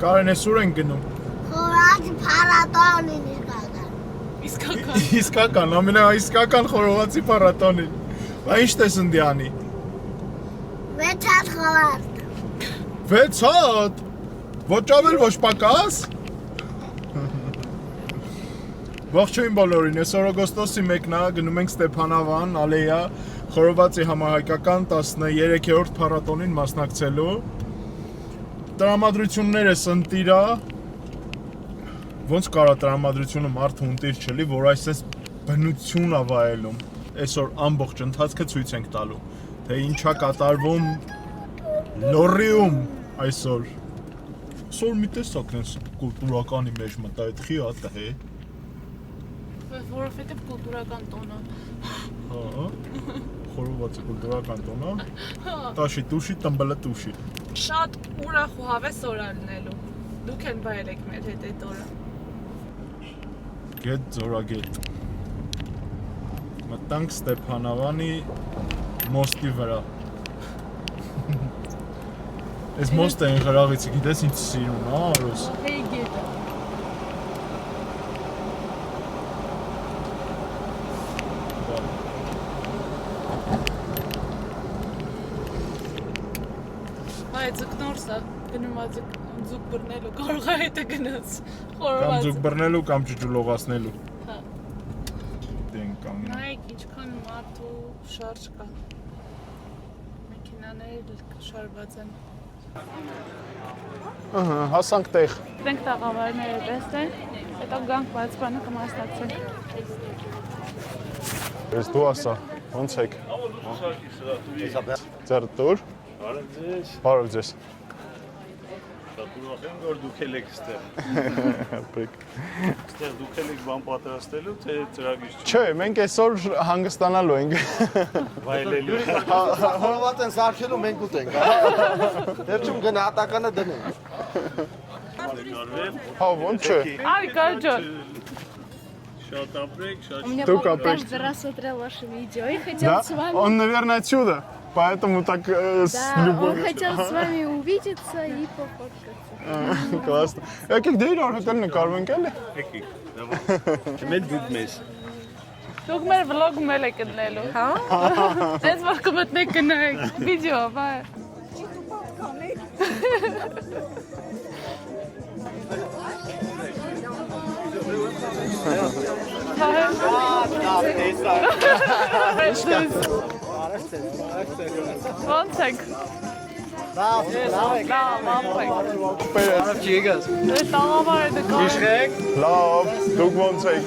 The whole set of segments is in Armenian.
Կարեն էսուր են գնում։ Խորաց փառատոնին իսկական։ Իսկական, ամենաիսկական խորովածի փառատոնին։ Բա ինչ տեսնդի անի։ 6 հատ խորաց։ 6 հատ։ Ոչ ավել, ոչ պակաս։ Ողջույն բոլորին, այսօր օգոստոսի 1-ն է, գնում ենք Ստեփանավան, Ալեյա, խորովածի համահայկական 13-րդ փառատոնին մասնակցելու։ Տրամադրությունները սնտիր է։ Ոնց կարա տրամադրությունը մարդը ունտիր չլի, որ այսպես բնություն է վայելում։ Այսօր ամբողջ ընթացքը ցույց ենք տալու, թե ինչա կատարվում Լոռիում այսօր։ Այսօր մի տեսակն է կուլտուրականի մեջ մտա, այդ խի հատ է։ Որովհետև կուլտուրական տոն է։ Հա, խորովածը կուլտուրական տոն է։ Տաշի տուշի, տմբլը տուշի։ Շատ ուրախ ու հավես օր ալնելու։ Դուք են բայրեք մեր հետ այդ օրը։ Գետ ձորագետ։ Մտանք Ստեփանավանի մոստի վրա։ Այս մոստը են Ղրաղիցի, գիտես ինչ սիրուն, հա, Արոս։ Հեյ գետը։ Հայ ձկնորսը գնում է ձուկ բռնելու, կարող է հետը գնաց խորոված։ Կամ ձուկ բռնելու, կամ ջուջուլողացնելու։ Հա։ Դեն կանգնա։ Նայեք ինչքան մարդ ու շարժ կա։ Մեքենաները շարված են։ Ահա, հասանք տեղ։ Մենք տաղավարները տեսնենք, հետո գանք բաց բանը կմասնակցենք։ Ես դու ասա, ոնց եք։ Ձեր տուր։ Բարև ձեզ։ Շատ ուրախ եմ, որ դուք եք ստեղ։ Ապրեք։ Ստեղ դուք եք բան պատրաստելու, թե ծրագիր չի։ Չէ, մենք այսօր հանգստանալու ենք։ Վայելելու։ Խորոված են սարքելու, մենք ուտենք։ Վերջում գնահատականը դնենք։ Հա, ոնց չէ։ Արի Գարջոն։ Շատ ապրեք, շատ Только опять. Каждый раз смотрел ваши видео и хотел Да? с вами... Он, наверное, отсюда. Поэтому так с Да, он любовью. хотел с вами увидеться и пофоткаться. Классно. Եկեք դե իրար հետ էլ նկարվենք էլի։ եկեք։ Մենք դուք մեզ։ Դուք մեր վլոգում էլ եք գտնելու։ Հա։ Դες որ կմտնեք գնայք վիդեո, բայ։ Ոնց եք։ Լավ եք։ Պերես։ Ջիգաս։ Դե տաղավարը դկա։ Լավ, դուք ոնց եք։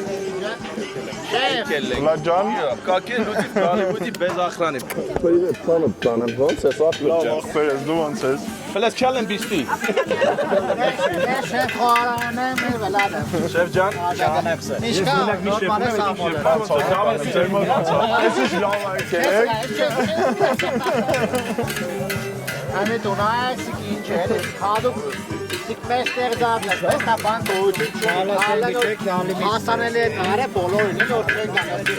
Լաջան։ Какие люди в Голливуде без охраны? Լավ, ախպերես, դու ոնց ես։ Блядь, чален бисти. Շեֆ խորանը մեր վլադը։ Շեֆ ջան, Միշկա, նորմալ է սամոլը։ Ձեր մոտ ոնց է։ Ես ինչ լավ եք։ Ամի տունայք ինչ է, քադուկ Դիք մեծ տեղդարն է, մեծ տապան կողուչի հասանելի է կարը բոլորին, որ չենք անասի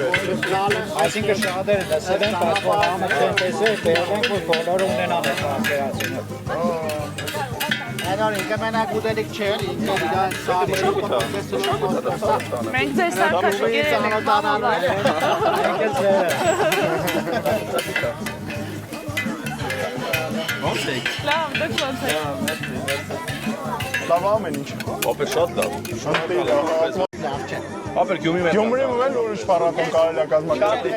Այսինքն շատերը դասել են, բայց որ համը չեն տեսել, բերվենք, որ բոլորը ունենան այդ պատկերացումը։ Այնոր ինքը մենակ ուտելիք չեն, ինքը իրան սավերով Մենք ձեր սարքաշկերել ենք տաղավարը։ ոնց եք։ Լավ, դուք ոնց եք։ Լավ ամեն ինչ։ Ապեր շատ լավ։ Ապեր գյումի մեր։ Գյումրիում էլ ուրիշ փառատոն կարելի է կազմակերպել։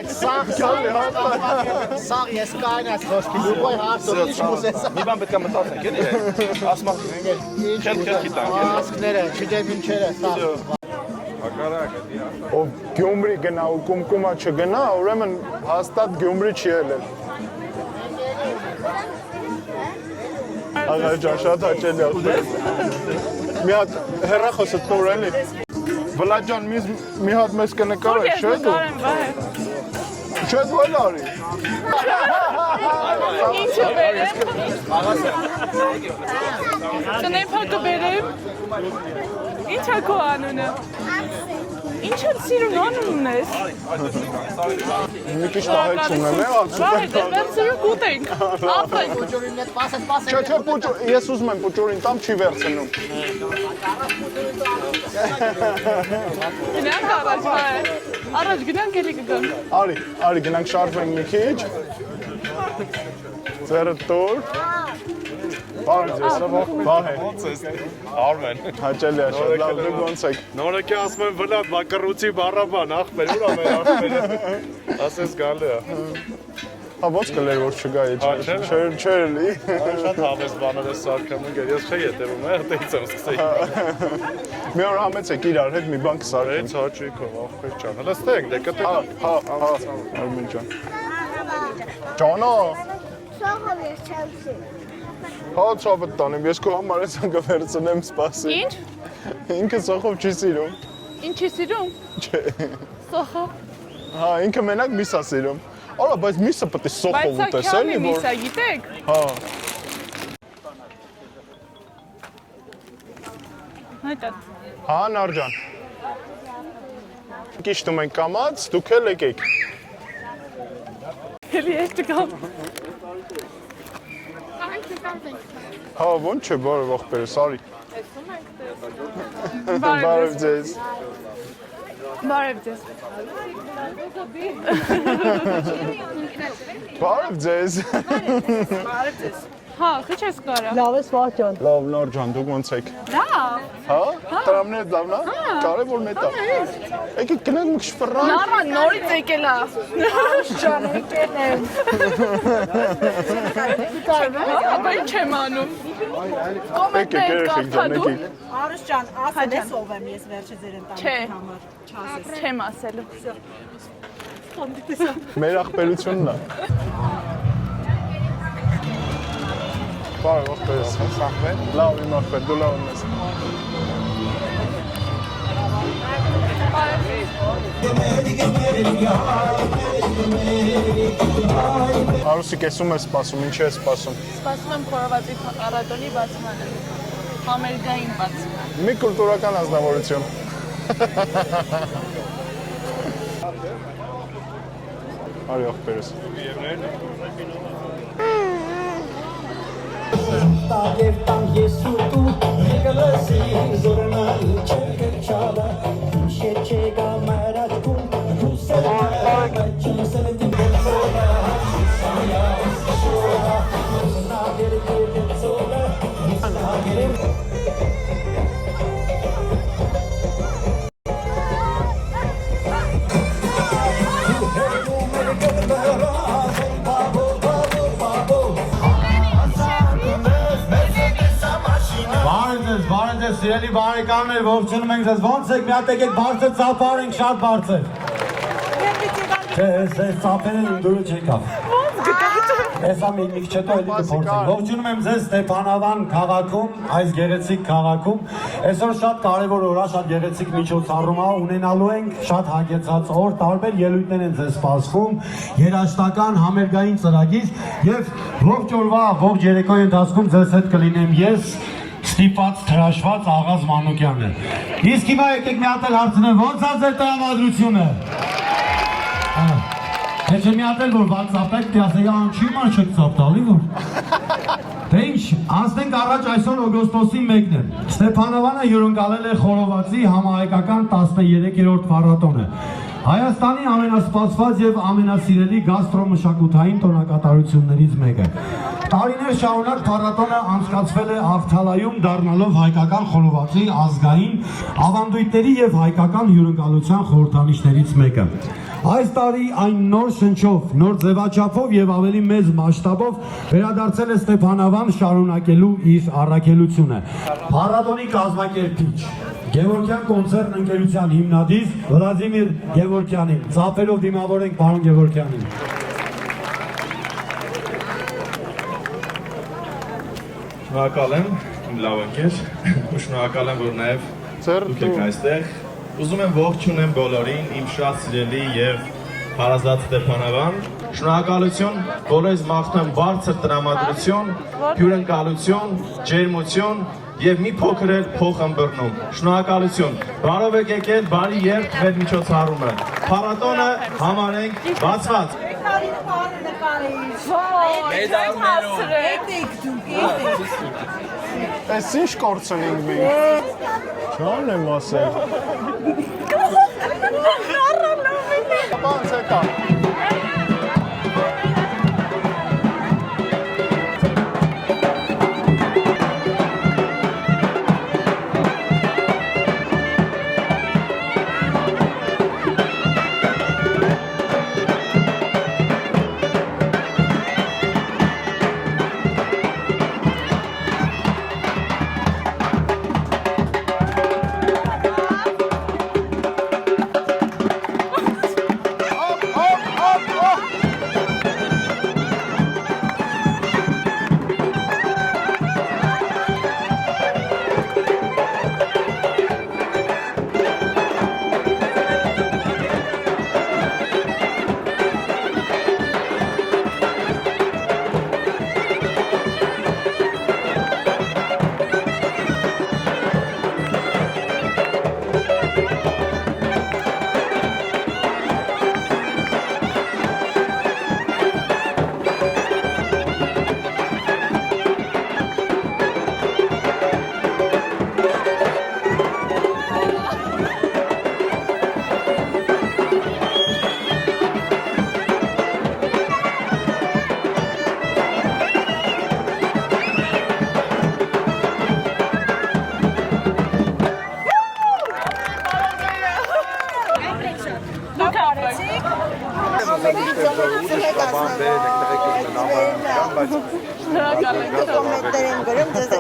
Սաղ ես կային այս խոսքի լուկոյ հարցով ինչ մուսես Մի բան պետք է մտածենք, էլի։ Ասմա քեթ տանք։ ասկները, չգեմ ինչերը, սաղ Ով Գյումրի գնա ու կումկումա չգնա, ուրեմն հաստատ Գյումրի չի ելել։ Աղա ջան, շատ հաճելի է։ Մի հատ հեռախոսը տուր էլի։ Վլադ ջան, մի հատ մեզ կնկարեք, Ես չէ՞ դու։ նկարեմ, բայ։ Չէ՞ դու էլ արի։ Ինչը բերեմ։ Կնեփակը բերեմ։ Ինչ է քո անունը։ Ինչ է սիրուն անունն ես։ մի քիչ տահել չունեմ, Վահե, վերցրու կուտենք։ Ապրենք։ Պուջուրին հետ պասես Չէ, պուջուր, ես ուզում եմ պուջուրին տամ չի վերցնում։ Գնանք առաջ, վայ։ Առաջ գնանք էլի կգանք։ Արի, գնանք շարժվենք մի քիչ։ Ձերը տուր։ Բարև ձեզ, Վահե։ Ոնց ես։ Արմեն։ Հաճելի է, շատ լավ, դուք ոնց եք։ Նորեկի ասում եմ վլա բակռուցի բարաբան, ախպեր, ուր ամեն ախպերը։ Ասես գալի է։ Հա ոնց կլեր որ չգա չէ։ Չէր էլի։ Շատ հավես բաներ է սարքանում, գեր ես չէի հետևում, հետից եմ սկսեի։ Մի օր համեցեք իրար հետ մի բան կսարքենք։ Էց հաճույքով, ախպեր ջան։ Հələ ստենք, դե կտե։ Հա, Արմեն ջան։ Ջանո։ Սողով ես չեմ սիրում։ Հա, ցավը տանեմ, ես քո համար ես կվերցնեմ, սպասի։ Ինչ։ Ինքը սոխով չի սիրում։ Ինչի սիրում։ Չէ։ Սոխով։ Հա, ինքը մենակ միս է սիրում։ Արա, բայց միսը պետք է սոխով ուտես, Բայց սա էլի քյամի միսա, գիտեք։ Հա։ Հայտա։ Հա, Նարջան։ Կիշտում ենք կամած, դուք էլ եկեք։ Էլի ես չկամ։ Հա, ոնց չէ, բարև ախպերս, արի։ Բարև Բարև ձեզ։ Բարև ձեզ։ Բարև ձեզ։ Բարև ձեզ։ Հա, քիչ ես կարա։ Լավ ես Վահջան։ Լավ, Նարջան, դուք ոնց եք։ Լավ։ Հա, տրամները լավն է։ Կարևորն է դա։ Եկեք գնանք մի քիչ ֆռան։ Նարմա նորից եկել է։ Ջան, եկել եմ։ Ապա ինչ եմ անում։ Եկեք երեխեք ջան, եկեք։ Արուս ջան, ասել ես ով եմ ես վերջը ձեր ընտանիքի համար։ Չասես։ Չեմ ասելու։ Մեր ախպերությունն է։ Բարև ախպերս։ Լավ, իմ ախպեր, դու լավ ես։ Արուսիկ, ես ում ես սպասում, ինչ ես սպասում։ Սպասում եմ խորովածի առատոնի բացմանը։ Համերգային բացմանը։ Մի կուլտուրական ազնվորություն։ Արի ախպերս։ Տագև տան ես ու դու եկլսի զորնալ չեր չալա շետ չեգա մարատքում հուսել մեջ սերդի բերսոla սայա շորա նագեր կեցոla նագեր Բարև ձեզ, սիրելի բարեկամներ, ողջունում ենք ձեզ, ոնց եք, մի հատ եկեք բարձր ծափար ենք, շատ բարձր։ Չէ, այս ծափերը իմ դուրը չեկավ։ Հեսա մի քիչ հետո էլի կփորձենք։ Ողջունում եմ ձեզ Ստեփանավան քաղաքում, այս գեղեցիկ քաղաքում։ Այսօր շատ կարևոր օր է, շատ գեղեցիկ միջոցառում է, ունենալու ենք շատ հագեցած օր, տարբեր ելույթներ են ձեզ սպասվում, երաժշտական համերգային ծրագիր եւ ողջ օրվա, ողջ երեկոյի ընթացքում ձեզ հետ կլինեմ ես ստիպված թրաշված Աղազ Մանուկյանը։ Իսկ հիմա եկեք մի հատ էլ հարցնեմ, ո՞նց է ձեր տրամադրությունը։ Թե չէ մի հատ էլ որ WhatsApp-եք դասեգա անչի ման չեք ծափ տալի որ։ Դե ինչ, անցնենք առաջ այսօր օգոստոսի 1-ն է։ Ստեփանավանը հյուրընկալել է խորովածի համահայկական 13-րդ փառատոնը։ Հայաստանի ամենասպասված եւ ամենասիրելի գաստրոմշակութային տոնակատարություններից մեկը։ Տարիներ շարունակ փառատոնը անցկացվել է Աղթալայում, դառնալով հայկական խորովածի ազգային ավանդույթների եւ հայկական հյուրընկալության խորհրդանիշներից մեկը։ Այս տարի այն նոր շնչով, նոր ձևաչափով եւ ավելի մեծ մասշտաբով վերադարձել է Ստեփանավան շարունակելու իր առաքելությունը։ Փառատոնի կազմակերպիչ Գևորգյան կոնցերն ընկերության հիմնադիր Վլադիմիր Գևորգյանին։ Ծափելով դիմավորենք պարոն Գևորգյանին։ Շնորհակալ եմ, իմ լավ ընկեր, ու շնորհակալ եմ, որ նաև դուք եք այստեղ։ Ուզում եմ ողջունեմ բոլորին, իմ շատ սիրելի եւ հարազատ Ստեփանավան։ Շնորհակալություն, բոլորիս մաղթում եմ բարձր տրամադրություն, հյուրընկալություն, ջերմություն եւ մի փոքր էլ փող ըմբռնում։ Շնորհակալություն։ Բարով եք եկել, բարի երթ մեր միջոցառումը։ Փառատոնը համարենք բացված։ Այս ինչ կորցնենք մենք։ Չան եմ ասել։ Բանց է կա։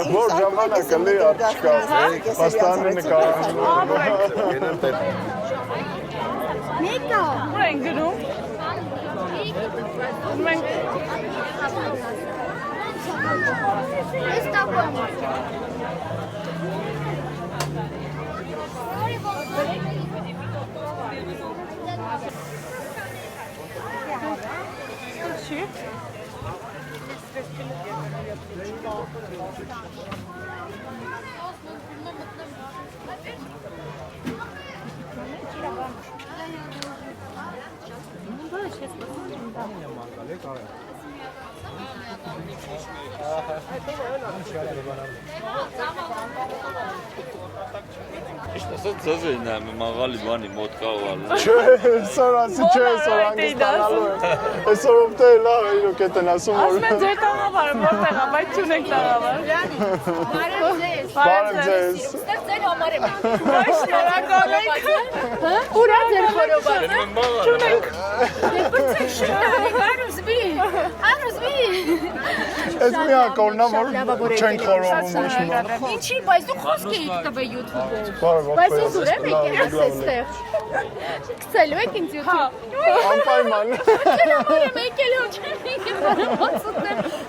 Որ ժամանակը լի արկա, պաստանը նկարանում։ Մեկա։ Ուր են գնում։ Մենք Ես տապում։ Չի։ Իշտ ասած ձեզ էի նայում, մաղալի բանի մոտ կաղալ։ Չէ, սորասի չէ, սոր հանգստանալու է։ Այսօր ովտե լավ է իրոք էտ են ասում, որ… Ասում են ձեր տաղավարը որտեղ է, բայց չունենք տաղավար։ Բարև ձեզ։ Ստեղ ձեր համար եմ։ Ոչ շնորհակալ ենք։ Ուր է ձեր խորովածը։ Չունենք։ Բրցեք շնորհակալ, հարուսվի։ Այս մի ակորնա, որ չենք խորովում ոչ մի բան։ Ինչի, բայց դու խոսք էիք տվել YouTube-ով։ Բայց ես ուր եմ եկել այստեղ։ Գցելու եք ինձ YouTube։ Անպայման։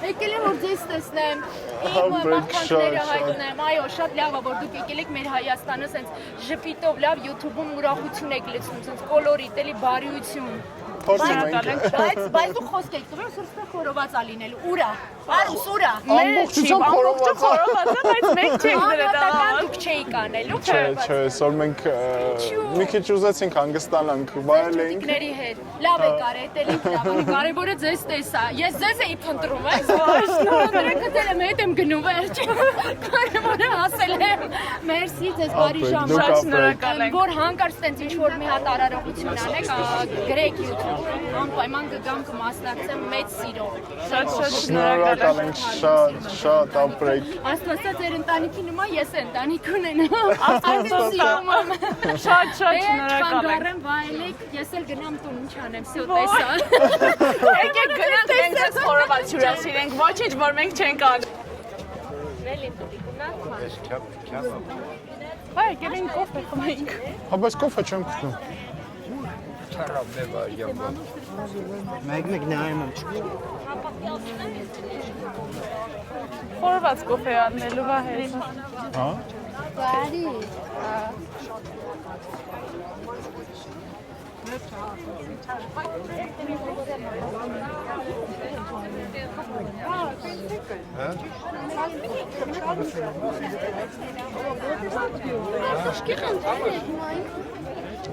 Եկել եմ որ ձեզ տեսնեմ, իմ մախանքները հայտնեմ, այո, շատ լավ է, որ դուք եկել եք մեր Հայաստանը, սենց ժպիտով լավ YouTube-ում ուրախություն եք լցնում, սենց կոլորիտ, էլի բարիություն։ Բայց դու խոսք եք տվել, սրստեղ խորոված ա լինելու, ուրա, արուս ուրա։ Ամբողջությամբ խորոված է, բայց մենք չենք դրա Անհատական դուք չէիք անելու, Չէ, այսօր մենք մի քիչ ուզեցինք հանգստանանք, վայել էինք։ Տիկների հետ, լավ եք արել, էլի լավ, կարևորը ձեզ տեսա, ես ձեզ էի փնտրում, այս շնորհակալ գտել եմ, հետ եմ գնում վերջ, կարևորը ասել եմ, մերսի ձեզ բարի ժամ, շատ շնորհակալ ենք, որ հանկարծ տենց ինչ-որ մի հատ արարողություն անեք, գրեք YouTube, անպայման կգամ կմասնակցեմ մեծ սիրով։ Շատ շնորհակալ ենք, շատ ապրեք։ Աստվածա ձեր ընտանիքի նման ես ընտանիք ունենամ, շատ շնորհակալ ենք։ Խանգարեմ վայելեք, ես էլ գնամ տուն ինչ անեմ, սյո տեսա։ Եկեք գնանք մենք ձեզ խորոված հյուրասիրենք, ոչինչ որ մենք չենք անում։ Հայ, եկել ենք կոֆե խմենք։ Հա, բայց կոֆե չեմ գտնում։ Մեկ նայում եմ չկա։ Խորոված կոֆե անելու վահեր։ Հա։ Բարի։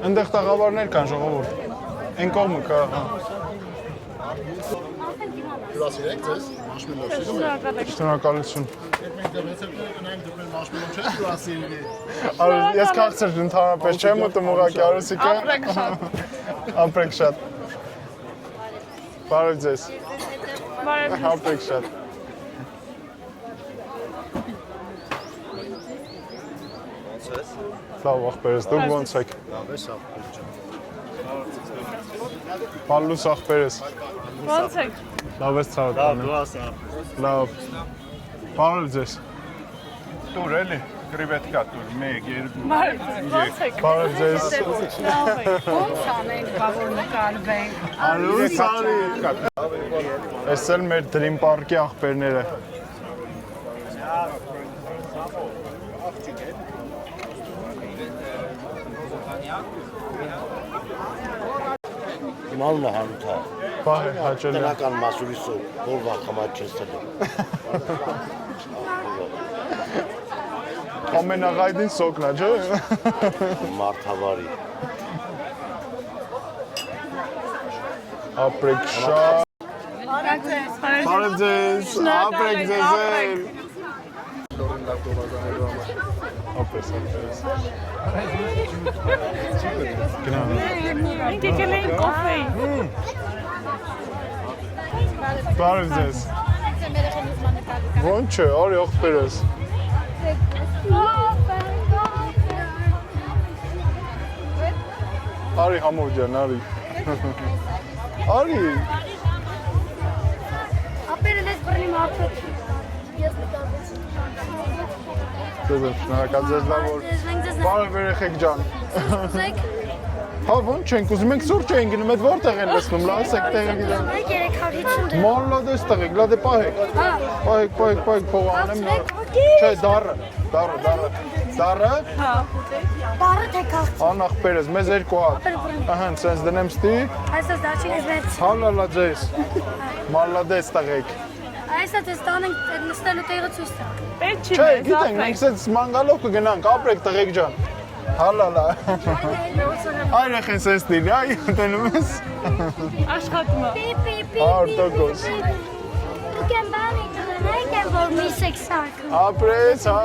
Այնտեղ տաղավարներ կան ժողովուրդ։ Այն կողմը կա, հա։ Հյուրասիրեք ձեզ, մաշմելով սիրում եք։ Շնորհակալություն։ Մենք դեպեցել ունենք դուք մաշմելով չեք հյուրասիրելի։ Ես քաղցր ընդհանրապես չեմ ուտում ուղղակի Արուսիկը։ Ապրեք շատ։ Բարև ձեզ։ Բարև։ Ապրեք շատ։ Լավ ախպերս, դուք ոնց եք։ Լավ ես ախպեր ջան։ Պալլուս ախպերս։ Ոնց եք։ Լավ ես ցավոտ։ Լավ, դու ասա։ Լավ։ Բարև ձեզ։ Տուր էլի, կրիվետկա տուր, 1, 2։ Բարև ոնց եք։ Բարև ձեզ։ Լավ եք։ Ոնց անենք, բա որ նկարվենք։ Արուս արի։ Էս էլ մեր Dream Park-ի ախպերները։ Իմալն է հանութա։ Բահ է հաճելի։ Տնական մասուրիսով, որ վախ համաչեցել է։ Ամենաղայդին սոկն է, չէ։ Մարդավարի։ Ապրեք շատ։ Բարև ձեզ։ Ապրեք ձեզ։ Ապրես, ապրես։ Մենք եկել ենք կոֆեի։ Բարև ձեզ։ Ոնց չէ, արի ախպերս։ Արի համով ջան, արի։ Արի։ Ապերել ես բռնի մարդը։ Ես մտածեցի։ Ձեզ եմ շնորհակալ, ձեզ լավ որ։ Բարև երեխեք ջան։ Ուզեք։ Հա ոնց չենք ուզում, մենք սուրճ ենք գնում, այդ որտեղ են լցնում, լասեք տեղը գիտեմ։ 350 դրամ։ Մոլոդես տղեկ, լա դե պահեք։ Պահեք, փող անեմ նոր։ Չէ, դառը։ Դառը։ Հա։ Բարը թե քաղց։ Անախպերս, մեզ 2 հատ։ Ահա, սենց դնեմ ստի։ Այսպես դաչի ես վեց։ Հալալա ձեզ։ Մալադես տղեկ։ Այսպես դες տանենք նստելու տեղը ցույց տա։ Պետք չի Չէ, մեզ, գիտենք, մենք սենց մանգալով կգնանք, ապրեք տղեկ ջան։ Հալալա։ Այրեխեն սենց դիլի, այ, տենում ես։ Աշխատում է։ Արտոկոս։ Դուք եմ բանի դրանք եմ որ միս եք սարքում։ Ապրես, հա։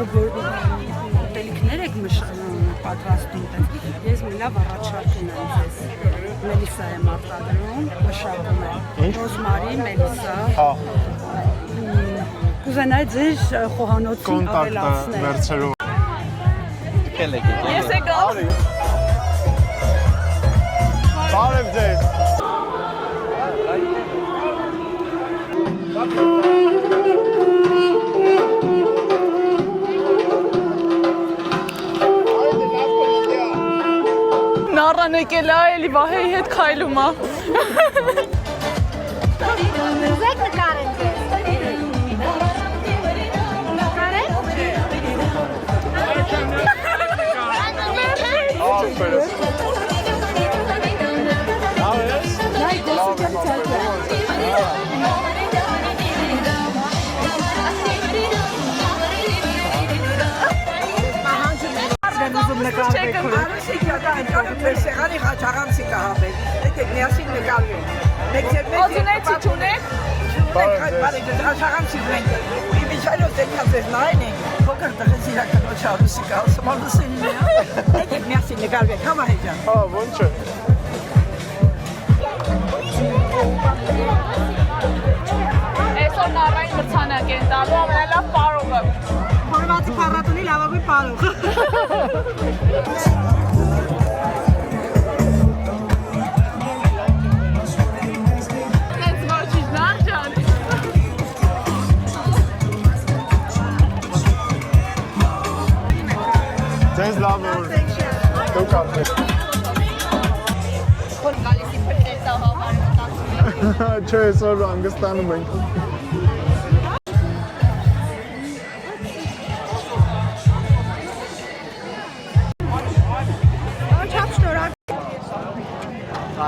Դուք որ ուտելիքներ եք պատրաստում, ես մի լավ առաջարկ ունեմ ձեզ։ Մելիսա եմ արտադրում, մշակում եմ։ Ռոզմարի, մելիսա։ Հա։ Կուզենայի ձեր խոհանոցին ավելացնել։ վերցերով։ Ես եկա։ Բարև ձեզ։ Նառան եկել է, էլի վահեի հետ քայլում է։ Ուզեք նկարեն ձեզ։ Ապրես։ Սեղանի խաչաղանցի կահավեն, եկեք միասին նկարվենք։ Ոզունեցի չունեք։ Խաչաղանցի մենք իմիջայլով դեպքա ձեր նայն ենք, փոքր տղես իրականոչ Արուսի կա, սմալուսին իմ է, եկեք միասին նկարվենք, համահե ջան։ Հա, ոնց չէ։ Այսօր նառային մրցանակ են տալու ամենալավ պարողը։ Հորվատի փառատոնի լավագույն պարող։ Ձեզ լավ որ դուք ապրեք։ Որ գալիս իբր տեսա համար մտածում։ Չէ, այսօր հանգստանում ենք։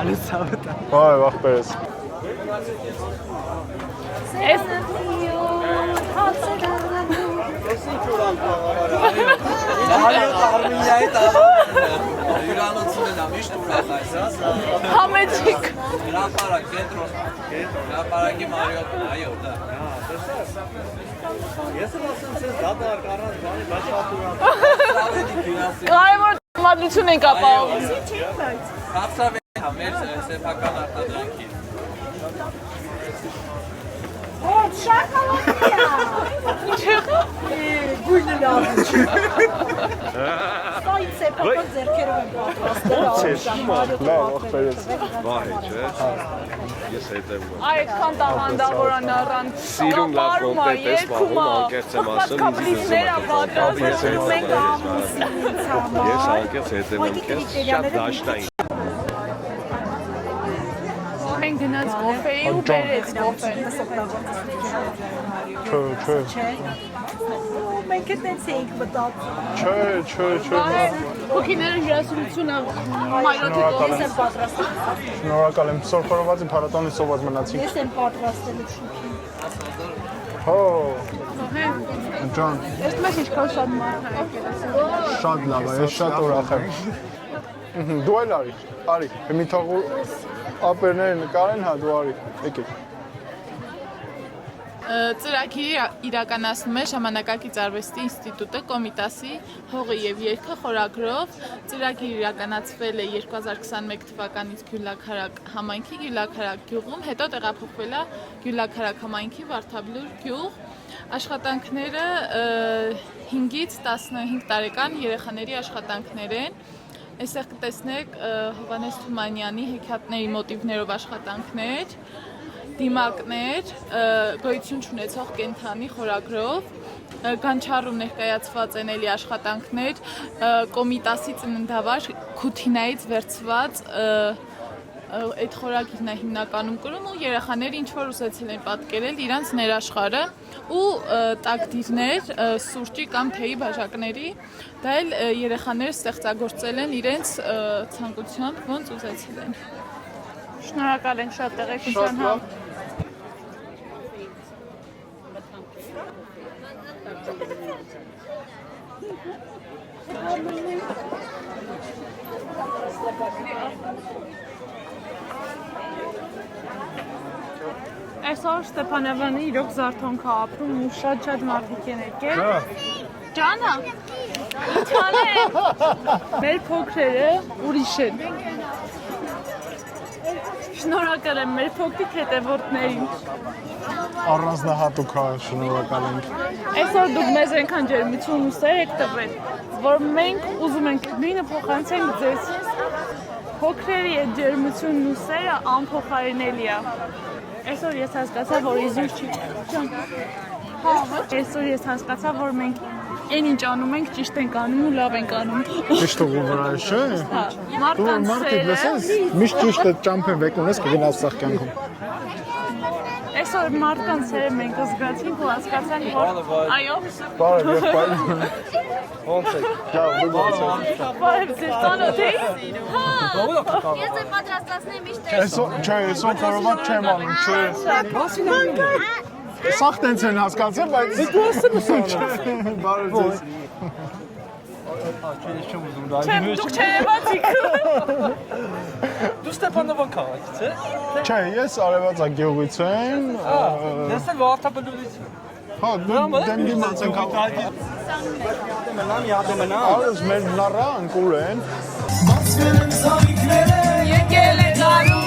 Հալուց ավտա։ Բայ, ախպերս։ Համեջիկ։ Հրապարակ, կենտրոն, հրապարակի Մարիոտ, այո, դա։ Ես եմ ասում, ես դատարկ առանց բանի, բայց Կարևոր մադրություն ենք ապահովում։ Հաղթավեն մեր սեփական արտադրանքի։ Շոկոլադիա։ Գույնը լավ չի։ Սայց է փոքր ձեռքերով են պատրաստել։ Լավ, ախպերս։ Վահ է, չէ։ Ես հետևում եմ։ Այդքան տաղանդավորան առան։ Սիրում լավ կոնտենտ ես պահում, անկեղծ եմ ասում, ինձ ես անկեղծ հետևում քեզ, շատ դաշտային։ Մենք գնաց կոֆեի ու բերեց կոֆեն։ Չէ։ Մենք այդպես էինք մտածում։ Չէ։ Հոգիները հյուրասիրությունը մայրոթի կողմից են պատրաստել։ Շնորհակալ եմ, սորխորովացի փառատոնի սոված մնացինք։ Ես եմ պատրաստել շուքի։ Հո։ Ջան։ Ես մեզ ինչքան շատ մարդ եկել։ Շատ լավ է, ես շատ ուրախ եմ։ Դու էլ արի, մի թողու ապերները նկարեն, հա դու արի, եկեք։ Ծրագիրը իրականացնում է Ժամանակակից արվեստի ինստիտուտը Կոմիտասի հողի եւ երգը խորագրով։ Ծրագիրը իրականացվել է 2021 թվականից Գյուլաքարակ համայնքի Գյուլաքարակ գյուղում, հետո տեղափոխվել է Գյուլաքարակ համայնքի Վարդաբլուր գյուղ։ Աշխատանքները 5-ից 15 տարեկան երեխաների աշխատանքներ են։ Այստեղ կտեսնեք Հովհաննես Թումանյանի հեքիաթների մոտիվներով աշխատանքներ, դիմակներ, գոյություն չունեցող կենդանի խորագրով, Գանչառում ներկայացված են էլի աշխատանքներ, Կոմիտասի ծննդավար Քութինայից վերցված այդ խորագիրն է հիմնականում կրում ու երեխաները ինչ-որ ուսեցել են պատկերել իրանց ներաշխարը ու տակտիրներ սուրճի կամ թեյի բաժակների, դա էլ երեխաները ստեղծագործել են իրենց ցանկությամբ ոնց ուզեցել են։ Շնորհակալ ենք շատ տեղեկության համար։ Այսօր Ստեփանավանի իրոք զարթոնք է ապրում ու շատ մարդիկ են եկել։ Ջանա։ Մեր փոքրերը ուրիշ են։ Շնորհակալ եմ մեր փոքրիկ հետևորդներին։ Առանձնահատուկ է, շնորհակալ ենք։ Այսօր դուք մեզ այնքան ջերմություն ու սեր եք տվել, որ մենք ուզում ենք նույնը փոխանցենք ձեզ։ Փոքրերի այդ ջերմությունն ու սերը անփոխարինելի է։ Այսօր ես հասկացա, որ իզուր չի։ Այսօր ես հասկացա, որ մենք այն ինչ անում ենք, ճիշտ ենք անում ու լավ ենք անում։ Ճիշտ ուղու վրա է, չէ՞։ Մարդկանց սերը։ Միշտ ճիշտ է ճամփեն վեկ ունես կգնաս սաղ կյանքում։ Այսօր մարդկանց սերը մենք զգացինք ու հասկացանք, որ այո։ Բարև, եղբայր։ Ոնց եք։ Լավ, դու ոնց եք։ Բարև, ձեզ ծանոթ եք։ Հա։ Ես եմ պատրաստացնի միշտ։ Չէ, այսօր խորոված չեմ անում, չէ։ Սաղ տենց են հասկացել, բայց դու ասում ես ինչ։ Բարև ձեզ։ Չեմ, դուք չերևացիք։ Դու Ստեփանովան քաղաքից ես։ Չէ, ես Արևածագ գյուղից եմ։ Ես էլ Վարդաբլուրից։ Հա, դեմ դիմաց ենք հավաքի։ Արս մեր նառա անկուր են։ Եկել է գարուն։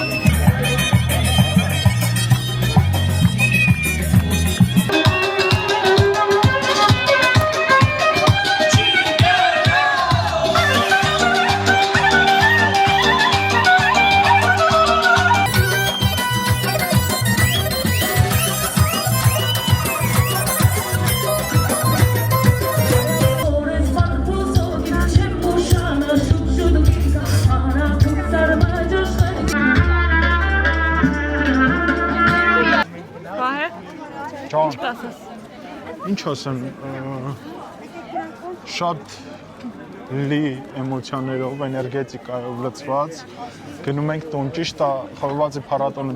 Ինչ ասեմ, շատ լի էմոցիաներով, էներգետիկայով լցված գնում ենք տուն։ Ճիշտ է, խորովածի փառատոնը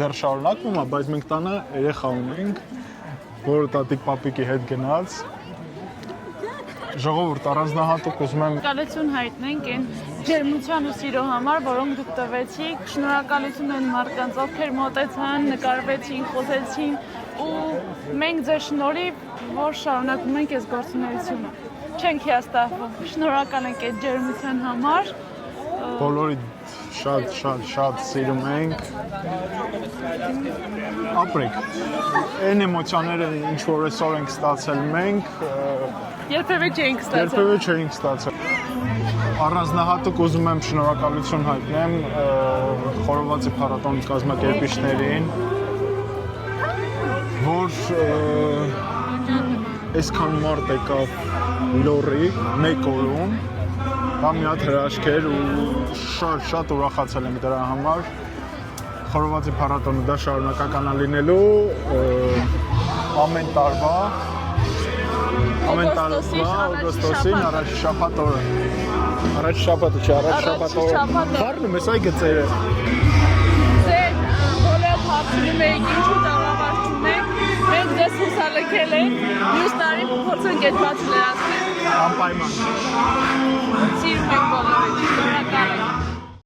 դեռ շարունակվում է, բայց մենք տանը երեխա ունենք, որը տատիկ պապիկի հետ գնաց։ Ժողովուրդ, առանձնահատուկ ուզում եմ Շնորհակալություն հայտնենք այն ջերմության ու սիրո համար, որոնք դուք տվեցիք։ Շնորհակալություն այն մարդկանց, ովքեր մոտեցան, նկարվեցին, խոսեցին ու մենք ձեր շնորհիվ, որ շարունակում ենք այս գործունեությունը։ Չենք հիասթափվում։ Շնորհակալ ենք այդ ջերմության համար։ բոլորի շատ սիրում ենք։ Ապրեք։ Այն էմոցիաները, ինչ որ այսօր ենք ստացել մենք, երբևէ չէինք ստացել։ Երբևէ չէինք ստացել։ Առանձնահատուկ ուզում եմ շնորհակալություն հայտնեմ խորովածի փառատոնի կազմակերպիչներին, որ այսքան մարդ եկավ լորի մեկ օրում, դա մի հատ հրաշք էր ու շատ ուրախացել ենք դրա համար։ Խորովածի փառատոնը դա շարունակական է լինելու ամեն տարվա օգոստոսին առաջ շաբաթ օրը։ Առաջ շաբաթը չէ, առաջ շաբաթ օրը։ Խառնում ես այ գծերը։ Ձեր բոլոր հարցնում եք, ինչու տաղավարում եք, մենք ձեզ հուսալքել ենք, մյուս տարի փորձենք այդ բաց լրացնել։ Անպայման։